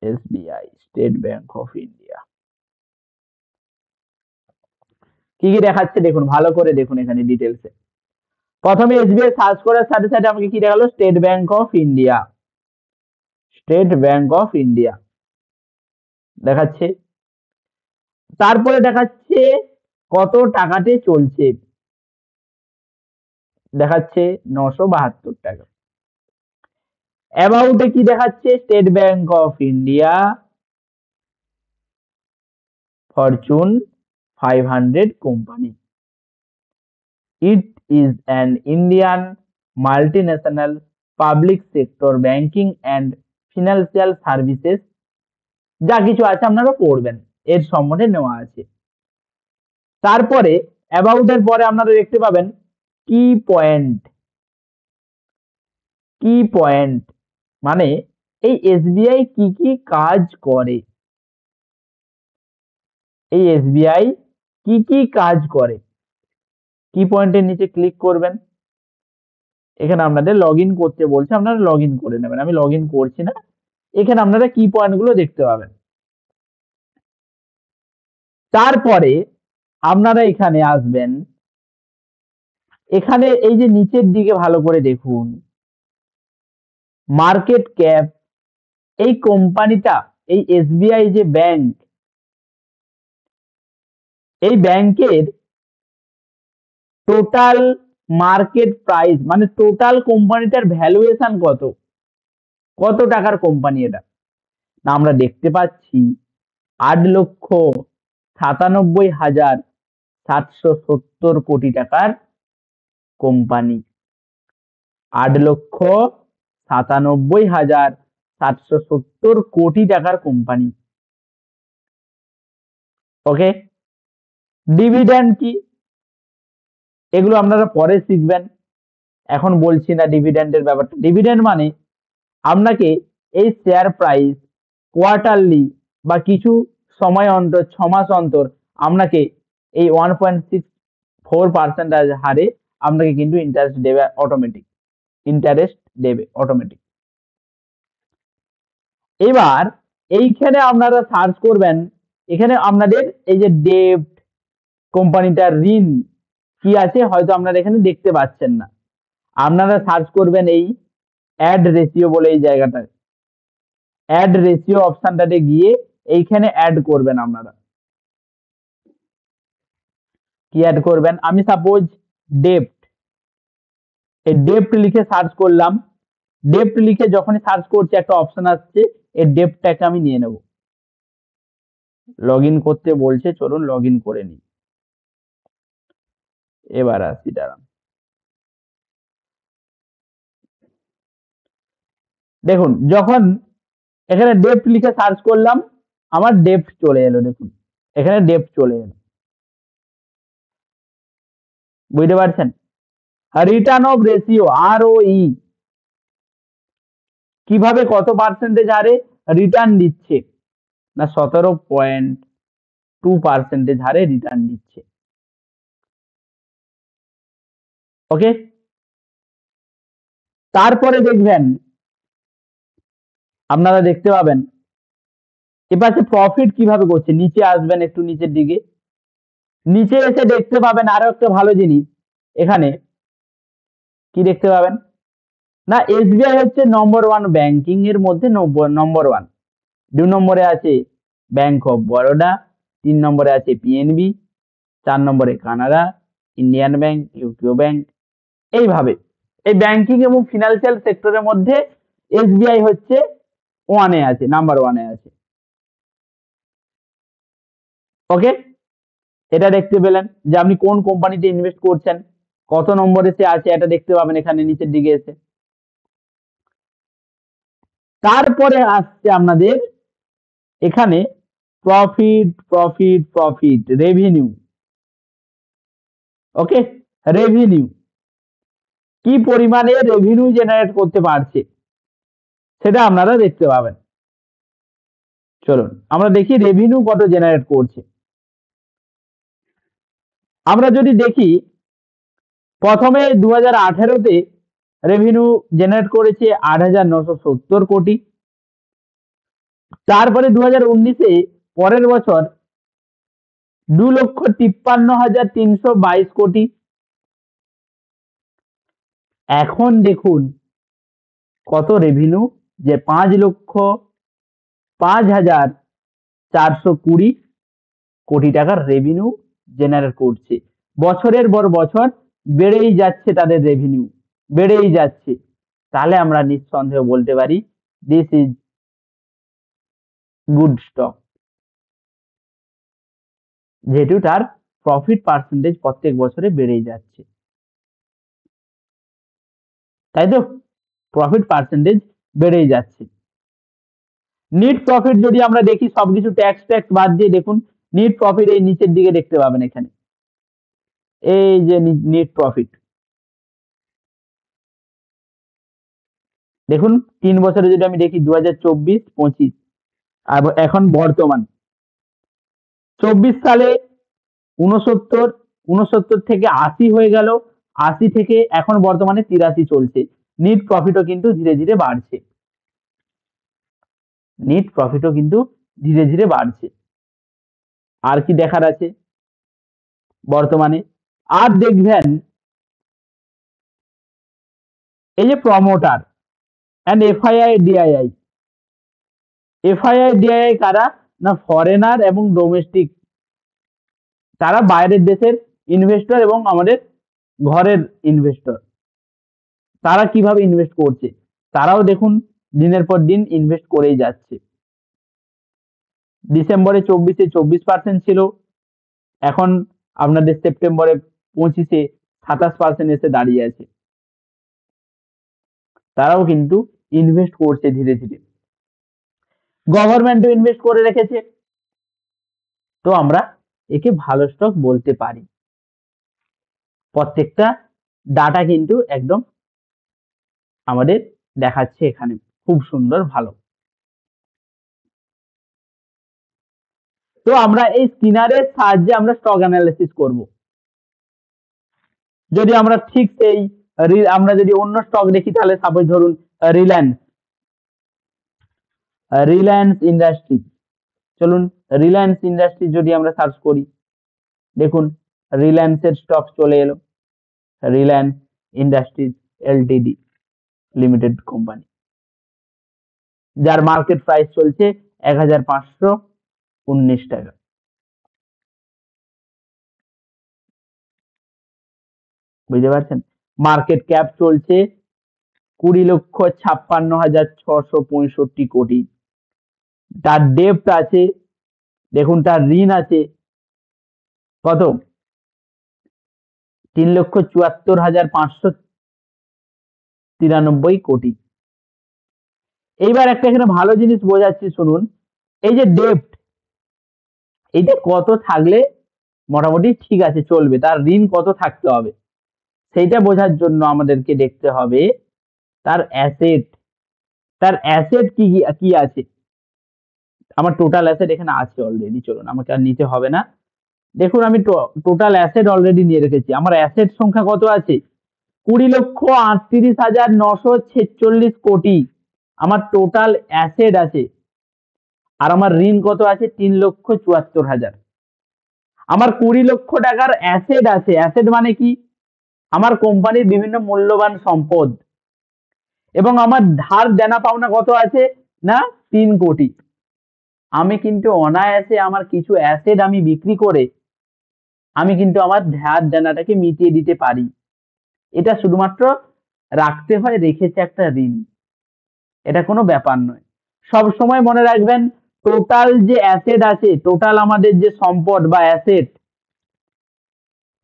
Speaker 1: SBI, state bank of India, কি কি দেখাচ্ছে দেখুন ভালো করে দেখুন এখানে ডিটেলসে। প্রথমে SBI সার্চ করার সাথে সাথে আমাকে কি দেখালো, state bank of India, state bank of India দেখাচ্ছে। তারপরে দেখাচ্ছে কত টাকাতে চলছে, দেখাচ্ছে 972 টাকা। অ্যাবাউটে কি দেখাচ্ছে, state bank of India Fortune 500 company, it is an Indian multinational public sector banking and financial services, যা কিছু আছে আপনারা পড়বেন, এর সম্বন্ধে নেওয়া আছে। তারপরে অ্যাবাউট এর পরে আপনারা দেখতে পাবেন কি পয়েন্ট, কি পয়েন্ট মানে এই SBI কি কি কাজ করে, এই SBI কি কি কাজ করে। কি পয়েন্টের নিচে ক্লিক করবেন, এখানে আপনাদের লগ ইন করতে বলছে, আপনারা লগ ইন করে নেবেন। আমি লগ ইন করছি না। এখানে আপনারা কি পয়েন্টগুলো দেখতে পাবেন। তারপরে আপনারা এখানে আসবেন, এখানে এই যে নিচের দিকে ভালো করে দেখুন, মার্কেট ক্যাপ, এই কোম্পানিটা, এই এসবিআই যে ব্যাংক, এই ব্যাংকের টোটাল মার্কেট প্রাইস মানে টোটাল কোম্পানিটার ভ্যালুয়েশন কত, কত টাকার কোম্পানি এটা, না আমরা দেখতে পাচ্ছি 8,97,770 টাকার কোম্পানি। 8,97,770 টাকার কোম্পানি। ওকে, ডিভিডেন্ড কি, এগুলো আপনারা পরে শিখবেন, এখন বলছি না ডিভিডেন্ডের ব্যাপারটা। ডিভিডেন্ড মানে আপনাকে এই শেয়ার প্রাইস কোয়ার্টারলি বা কিছু সময় অন্তর 6 মাস অন্তর আপনাকে এই 1.64% হারে আপনাকে কিন্তু ইন্টারেস্ট দেবে, অটোমেটিক ইন্টারেস্ট দেবে অটোমেটিক। এবার এইখানে আপনারা সার্চ করবেন, এখানে আপনাদের এই যে ডেপ্ট, কোম্পানিটার ঋণ কি আছে হয়তো আপনারা এখানে দেখতে পাচ্ছেন না, আপনারা সার্চ করবেন এই অ্যাড রেশিও বলে এই জায়গাটায়, অ্যাড রেশিও অপশনটাতে গিয়ে এইখানে অ্যাড করবেন। আপনারা কি অ্যাড করবেন, আমি সাপোজ ডেপ্ট, এই ডেপ্ট লিখে সার্চ করলাম, ডেপ্ট লিখে যখনই সার্চ করছি একটা অপশন আসছে, এই ডেপ্টটাকে আমি নিয়ে নেব। লগ ইন করতে বলছে, চলুন লগ ইন করে নিই। এবার আসি, দাঁড়ান, দেখুন যখন এখানে ডেপ্ট লিখে সার্চ করলাম আমার ডেপ্ট চলে এলো, দেখুন এখানে ডেপ্ট চলে এলো, বুঝতে পারছেন। রিটার্ন অফ রেশিও ROE, কিভাবে কত পার্সেন্টেজ হারে রিটার্ন দিচ্ছে, না 17.2% হারে রিটার্ন দিচ্ছে। ওকে, তারপরে দেখবেন আপনারা দেখতে পাবেন এপাশে প্রফিট কিভাবে করছে, নিচে আসবেন একটু নিচের দিকে, নিচে এসে দেখতে পাবেন আরো একটা ভালো জিনিস, এখানে কি দেখতে পাবেন, না এসবিআই হচ্ছে নম্বর 1 ব্যাংকিং এর মধ্যে নম্বর 1। 2 নম্বরে আছে ব্যাংক অফ বরোডা, 3 নম্বরে আছে পিএনবি, 4 নম্বরে Canara, Indian bank, UCO bank. এইভাবে এই ব্যাংকিং এবং ফিনান্সিয়াল সেক্টরের মধ্যে এসবিআই হচ্ছে 1-এ আছে, নাম্বার 1-এ আছে। ওকে, এটা দেখতে পেলেন যে আপনি কোন কোম্পানিতে ইনভেস্ট করছেন, কত নম্বরে সে আছে, এটা দেখতে পাবেন এখানে নিচের দিকে এসে। তারপরে আসছে আপনাদের এখানে প্রফিট, প্রফিট, প্রফিট, রেভিনিউ। ওকে, রেভিনিউ, কি পরিমাণে রেভিনিউ জেনারেট করতে পারছে সেটা আপনারা দেখতে পাবেন। চলুন আমরা দেখি রেভিনিউ কত জেনারেট করছে। আমরা যদি দেখি প্রথমে 2018-তে রেভিনিউ জেনারেট করেছে 8,970 কোটি, তারপরে 2019-এ পরের বছর 2,53,322 কোটি। এখন দেখুন কত রেভিনিউ, যে 5,05,420 কোটি টাকার রেভিনিউ জেনারেট করছে। বছরের পর বছর বেড়েই যাচ্ছে তাদের রেভিনিউ, বেড়েই যাচ্ছে। তাহলে আমরা নিঃসন্দেহে বলতে পারি দিস ইজ গুড স্টক, যেহেতু তার প্রফিট পার্সেন্টেজ প্রত্যেক বছরে বেড়েই যাচ্ছে, তাই তো, প্রফিট পার্সেন্টেজ বেড়েই যাচ্ছে। নিট প্রফিট যদি আমরা দেখি, সবকিছু ট্যাক্স ট্যাক্স বাদ দিয়ে দেখুন, নিট প্রফিট এই নিচের দিকে দেখতে পাবেন এখানে, এই যে নিট প্রফিট দেখুন 3 বছরে যদি আমি দেখি 2024-25 আর এখন বর্তমান 24 সালে 69, 69 থেকে 80 হয়ে গেল, 80 থেকে এখন বর্তমানে 83 চলছে। নিট প্রফিটও কিন্তু ধীরে ধীরে বাড়ছে, নিট প্রফিটও কিন্তু ধীরে ধীরে বাড়ছে। আর কি দেখার আছে বর্তমানে? আর দেখবেন এই যে promoter and FII DII, FII DII কারা? না ফরেনার এবং ডোমেস্টিক, তারা বাইরের দেশের ইনভেস্টর এবং আমাদের ঘরের ইনভেস্টর। তারা কিভাবে ইনভেস্ট করছে? তারাও দেখুন দিনের পর দিন ইনভেস্ট করেই যাচ্ছে। ডিসেম্বরে 24-এ 24% ছিল, এখন আপনাদের সেপ্টেম্বরে 25-এ 27% এসে দাঁড়িয়ে আছে। তারাও কিন্তু ইনভেস্ট করছে ধীরে ধীরে। গভর্নমেন্টও ইনভেস্ট করে রেখেছে, তো আমরা একে ভালো স্টক বলতে পারি। প্রত্যেকটা ডাটা কিন্তু একদম আমাদের দেখাচ্ছে এখানে, খুব সুন্দর ভালো। তো আমরা এই স্ক্রিনারের সাহায্যে আমরা স্টক অ্যানালিসিস করব। যদি আমরা ঠিক সেই আমরা যদি অন্য স্টক দেখি, তাহলে সাপোজ ধরুন রিলায়েন্স, রিলায়েন্স ইন্ডাস্ট্রি, চলুন রিলায়েন্স ইন্ডাস্ট্রি যদি আমরা সার্চ করি, দেখুন রিলায়েন্সের স্টক চলে এলো, Reliance industries Ltd limited company, যার মার্কেট প্রাইস চলছে 1519 টাকা। বুঝতে পারছেন? মার্কেট ক্যাপ চলছে 20,56,665 কোটি। তার ডেপ্ট আছে, দেখুন তার ঋণ আছে কত? 3,74,593 কোটি। এইবার একটা এখানে ভালো জিনিস বোঝাচ্ছি শুনুন, এই যে ডেপ্ট, এইটা কত থাকলে মোটামুটি ঠিক আছে চলবে, তার ঋণ কত থাকতে হবে সেইটা বোঝার জন্য আমাদেরকে দেখতে হবে তার অ্যাসেট। তার অ্যাসেট কি কি আছে? আমার টোটাল অ্যাসেট এখানে আছে অলরেডি, চলুন আমাকে আর নিতে হবে না। দেখুন আমি টোটাল অ্যাসেট অলরেডি নিয়ে রেখেছি। আমার অ্যাসেট সংখ্যা কত আছে? 20,38,946 কোটি আমার টোটাল অ্যাসেট আছে। আর আমার ঋণ কত আছে? 3,74,000। আমার 20 লক্ষ টাকার অ্যাসেট আছে। অ্যাসেট মানে কি? আমার কোম্পানির বিভিন্ন মূল্যবান সম্পদ, এবং আমার ধার দেনা পাওনা কত আছে? না 3 কোটি। আমি কিন্তু অনায়াসে আমার কিছু অ্যাসেট আমি বিক্রি করে আমি কিন্তু আমার ধার দেনাটাকে মিটিয়ে দিতে পারি। এটা শুধুমাত্র রাখতে হয়, রেখেছে একটা ঋণ, এটা কোনো ব্যাপার নয়। সব সময় মনে রাখবেন টোটাল যে অ্যাসেট আছে, টোটাল আমাদের যে সম্পদ বা অ্যাসেট,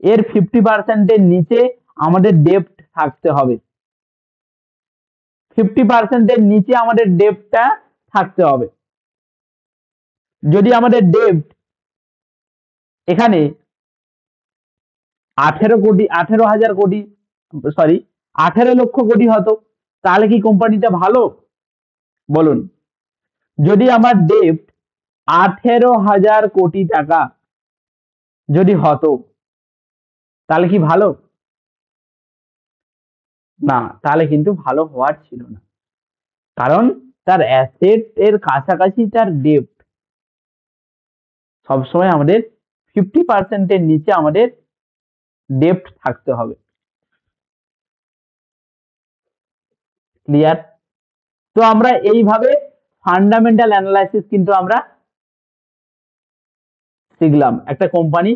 Speaker 1: এর 50% এর নিচে আমাদের ডেপ্ট থাকতে হবে। 50% এর নিচে আমাদের ডেপ্টটা থাকতে হবে। যদি আমাদের ডেপ্ট এখানে 18 লক্ষ কোটি হতো, তাহলে কি কোম্পানিটা ভালো? বলুন। যদি আমার ডেপ্ট 18,000 কোটি টাকা যদি হতো, তাহলে কি ভালো? না, তাহলে কিন্তু ভালো হওয়ার ছিল না, কারণ তার অ্যাসেট এর কাছাকাছি তার ডেপ্ট। সবসময় আমাদের 50% এর নিচে আমাদের ডেপ্ট থাকতে হবে। ক্লিয়ার? তো আমরা এইভাবে ফান্ডামেন্টাল অ্যানালাইসিস কিন্তু আমরা শিখলাম, একটা কোম্পানি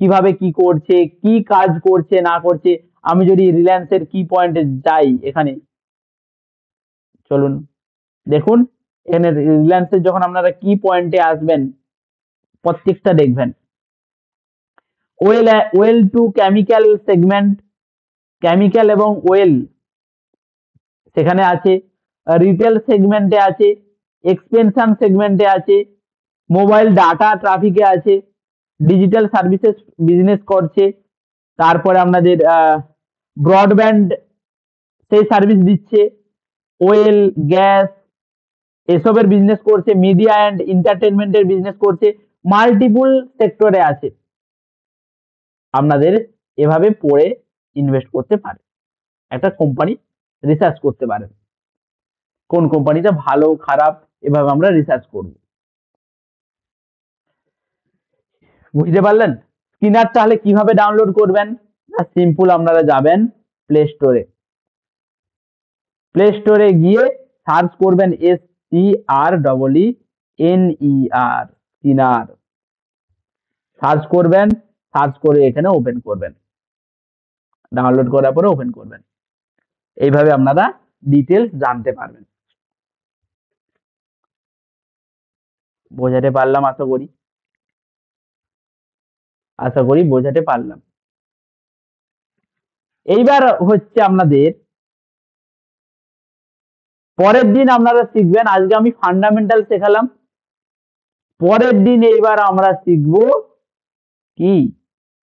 Speaker 1: কিভাবে কি করছে, কি কাজ করছে না করছে। আমি যদি রিলায়েন্সের কি পয়েন্টে যাই, এখানে চলুন দেখুন, এখানে রিলায়েন্সের যখন আপনারা কি পয়েন্টে আসবেন প্রত্যেকটা দেখবেন। Well to chemical segment, chemical এবং ওয়েল সেখানে আছে, রিটেল সেগমেন্টে আছে, এক্সপেনশন সেগমেন্টে আছে, মোবাইল ডাটা ট্রাফিকে আছে, ডিজিটাল সার্ভিসেস বিজনেস করছে, তারপরে আপনাদের ব্রডব্যান্ড সেই সার্ভিস দিচ্ছে, ওয়েল গ্যাস এসবের বিজনেস করছে, মিডিয়া অ্যান্ড এন্টারটেনমেন্টের বিজনেস করছে, মাল্টিপল সেক্টরে আছে। আপনাদের এভাবে পড়ে ইনভেস্ট করতে পারে, একটা কোম্পানি রিসার্চ করতে পারেন, কোন কোম্পানিটা ভালো খারাপ এভাবে আমরা রিসার্চ করব। বুঝতে পারলেন? স্কিনার তাহলে কিভাবে ডাউনলোড করবেন? না, সিম্পল আপনারা যাবেন প্লে স্টোরে, প্লে স্টোরে গিয়ে সার্চ করবেন SCREENER, স্কিনার সার্চ করবেন, সার্চ করে এখানে ওপেন করবেন, ডাউনলোড করার পরে ওপেন করবেন। এইভাবে আপনারা ডিটেলস জানতে পারবেন। বোঝাতে পারলাম আশা করি বোঝাতে পারলাম। এইবার হচ্ছে আপনাদের পরের দিন আপনারা শিখবেন, আজকে আমি ফান্ডামেন্টাল শেখালাম, পরের দিন এইবার আমরা শিখব কি,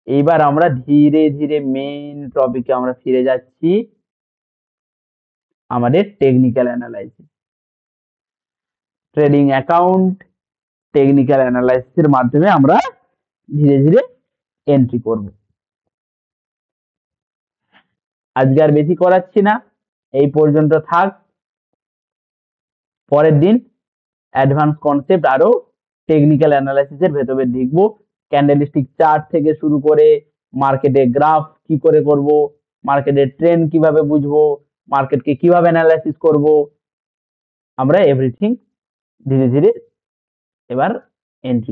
Speaker 1: এইবার আমরা ধীরে ধীরে মেইন টপিকে আমরা ফিরে যাচ্ছি, আমাদের technical analysis, trading account technical অ্যানালাইসিসের মাধ্যমে আমরা ধীরে ধীরে এন্ট্রি করব। আজকে আর বেশি করাচ্ছি না, এই পর্যন্ত থাক। পরের দিন অ্যাডভান্স কনসেপ্ট আরো টেকনিক্যাল অ্যানালাইসিসের ভেতরে ঢুকবো, ক্যান্ডেলস্টিক চার্ট থেকে শুরু করে মার্কেটে গ্রাফ কি করে করব, মার্কেটের ট্রেন্ড কিভাবে বুঝবো, মার্কেটকে কিভাবে অ্যানালাইসিস করব, আমরা এভরিথিং ধীরে ধীরে এবার এন্ট্রি